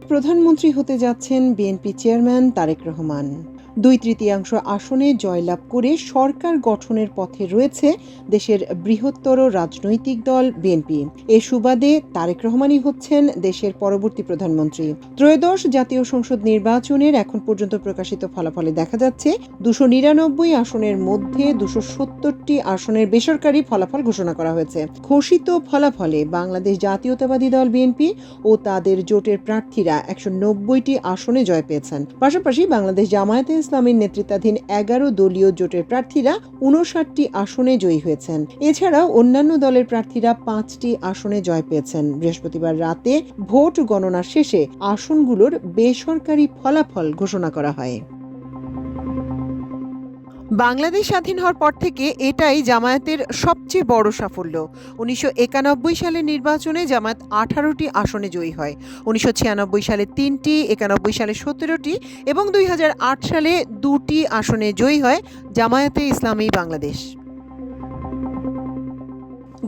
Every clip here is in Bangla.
প্রধানমন্ত্রী হতে যাচ্ছেন বিএনপি চেয়ারম্যান তারেক রহমান। 2/3 আসনে জয়লাভ করে সরকার গঠনের পথে রয়েছে দেশের বৃহত্তর রাজনৈতিক দল বিএনপি। এ সুবাদে তারেক রহমানই হচ্ছেন দেশের পরবর্তী প্রধানমন্ত্রী। ত্রয়োদশ জাতীয় সংসদ নির্বাচনের এখন পর্যন্ত প্রকাশিত ফলাফলে দেখা যাচ্ছে 299 আসনের মধ্যে 270টি আসনের বেসরকারি ফলাফল ঘোষণা করা হয়েছে। ঘোষিত ফলাফলে বাংলাদেশ জাতীয়তাবাদী দল বিএনপি ও তাদের জোটের প্রার্থীরা 190টি আসনে জয় পেয়েছেন। পাশাপাশি বাংলাদেশ জামায়াতে ইসলামীর নেতৃত্বাধীন 11 দলীয় জোটের প্রার্থীরা 59টি আসনে জয়ী হয়েছেন। এছাড়াও অন্যান্য দলের প্রার্থীরা 5টি আসনে জয় পেয়েছেন। বৃহস্পতিবার রাতে ভোট গণনা শেষে আসনগুলোর বেসরকারি ফলাফল ঘোষণা করা হয়। বাংলাদেশ স্বাধীন হওয়ার পর থেকে এটাই জামায়াতের সবচেয়ে বড় সাফল্য। 1991 সালের নির্বাচনে জামায়াত 18টি আসনে জয়ী হয়। 1996 সালে 3টি, 91 সালে 17টি এবং 2008 সালে 2টি আসনে জয়ী হয় জামায়াতে ইসলামী বাংলাদেশ।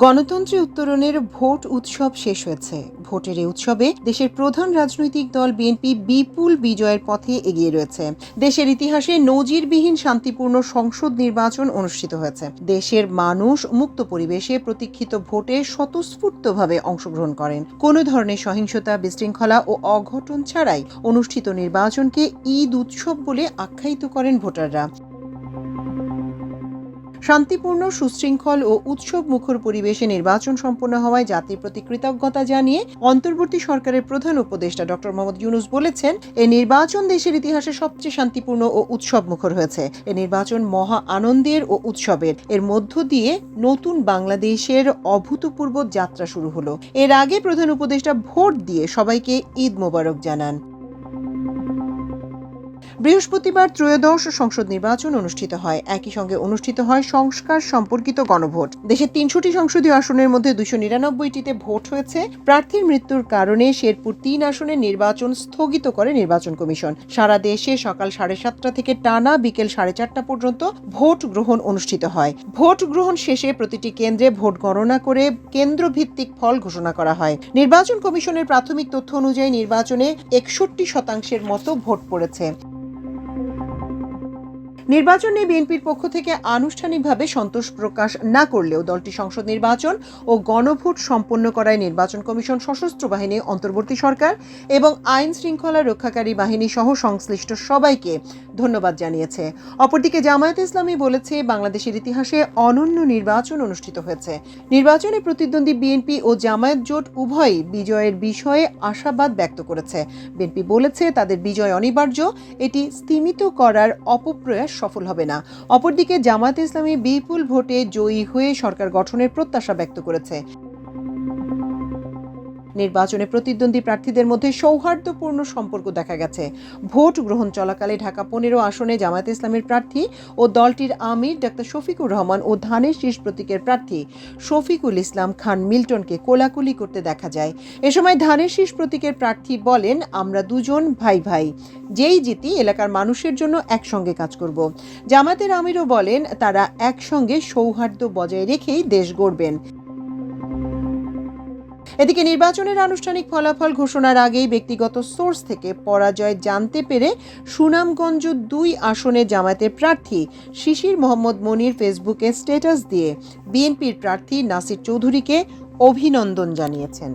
গণতন্ত্রে উত্তরণের ভোট উৎসব শেষ হয়েছে। ভোটের এই উৎসবে দেশের প্রধান রাজনৈতিক দল বিএনপি বিপুল বিজয়ের পথে এগিয়ে রয়েছে। দেশের ইতিহাসে নজিরবিহীন শান্তিপূর্ণ সংসদ নির্বাচন অনুষ্ঠিত হয়েছে। দেশের মানুষ মুক্ত পরিবেশে প্রতীক্ষিত ভোটে স্বতঃস্ফূর্তভাবে অংশগ্রহণ করেন। কোনো ধরনের সহিংসতা, বিশৃঙ্খলা ও অঘটন ছাড়াই অনুষ্ঠিত নির্বাচনকে ঈদ উৎসব বলে আখ্যায়িত করেন ভোটাররা। শান্তিপূর্ণ, সুশৃঙ্খল ও উৎসব মুখর পরিবেশে নির্বাচন সম্পন্ন হওয়ায় জাতির প্রতি কৃতজ্ঞতা জানিয়ে অন্তর্বর্তী সরকারের প্রধান উপদেষ্টা ডক্টর মোহাম্মদ ইউনূস বলেছেন, এই নির্বাচন দেশের ইতিহাসে সবচেয়ে শান্তিপূর্ণ ও উৎসব মুখর হয়েছে। এই নির্বাচন মহা আনন্দের ও উৎসবের। এর মধ্য দিয়ে নতুন বাংলাদেশের অভূতপূর্ব যাত্রা শুরু হলো। এর আগে প্রধান উপদেষ্টা ভোট দিয়ে সবাইকে ঈদ মোবারক জানান। বৃহস্পতিবার ত্রয়োদশ সংসদ নির্বাচন অনুষ্ঠিত হয়। একই সঙ্গে অনুষ্ঠিত হয় সংস্কার সম্পর্কিত গণভোট। দেশের 300টি সংসদীয় আসনের মধ্যে 299টিতে ভোট হয়েছে। প্রার্থীর মৃত্যুর কারণে শেরপুর 3 আসনের নির্বাচন স্থগিত করে নির্বাচন কমিশন। সারা দেশে সকাল 7:30 থেকে টানা বিকেল 4:30 পর্যন্ত ভোট গ্রহণ অনুষ্ঠিত হয়। ভোট গ্রহণ শেষে প্রতিটি কেন্দ্রে ভোট গণনা করে কেন্দ্রভিত্তিক ফল ঘোষণা করা হয়। নির্বাচন কমিশনের প্রাথমিক তথ্য অনুযায়ী নির্বাচনে 61% মতো ভোট পড়েছে। নির্বাচন নিয়ে বিএনপির পক্ষ থেকে আনুষ্ঠানিকভাবে সন্তোষ প্রকাশ না করলেও দলটি সংসদ নির্বাচন ও গণভোট সম্পন্ন করায় নির্বাচন কমিশন, সশস্ত্র বাহিনী, অন্তর্বর্তী সরকার এবং আইন শৃঙ্খলা রক্ষাকারী বাহিনী সহ সংশ্লিষ্ট সবাইকে ধন্যবাদ জানিয়েছে। অপরদিকে জামায়াতে ইসলামী বলেছে, বাংলাদেশের ইতিহাসে অনন্য নির্বাচন অনুষ্ঠিত হয়েছে। নির্বাচনে প্রতিদ্বন্দ্বী বিএনপি ও জামায়াত জোট উভয়ই বিজয়ের বিষয়ে আশাবাদ ব্যক্ত করেছে। বিএনপি বলেছে, তাদের বিজয় অনিবার্য, এটি স্তিমিত করার অপপ্রয়াস সফল হবে না। অপরদিকে জামায়াতে ইসলামী বিপুল ভোটে জয়ী হয়ে সরকার গঠনের প্রত্যাশা ব্যক্ত করেছে। নির্বাচনে প্রতিদ্বন্দ্বী প্রার্থীদের মধ্যে সৌহার্দ্যপূর্ণ সম্পর্ক দেখা গেছে। ভোট গ্রহণ চলাকালে ঢাকা 15 আসনে জামায়াতে ইসলামের প্রার্থী ও দলটির আমির ডাক্তার শফিকুর রহমান ও ধানের শীষ প্রতীকের প্রার্থী শফিকুল ইসলাম খান মিল্টনকে কোলাকুলি করতে দেখা যায়। এ সময় ধানের শীষ প্রতীকের প্রার্থী বলেন, আমরা দুজন ভাই ভাই, যেই জিতি এলাকার মানুষের জন্য একসঙ্গে কাজ করব। জামায়াতের আমিরও বলেন, তারা একসঙ্গে সৌহার্দ্য বজায় রেখেই দেশ গড়বেন। এদিকে নির্বাচনের আনুষ্ঠানিক ফলাফল ঘোষণার আগেই ব্যক্তিগত সোর্স থেকে পরাজয় জানতে পেরে সুনামগঞ্জ 2 আসনে জামায়াতের প্রার্থী শিশির মোহাম্মদ মনির ফেসবুকে স্ট্যাটাস দিয়ে বিএনপির প্রার্থী নাসির চৌধুরীকে অভিনন্দন জানিয়েছেন।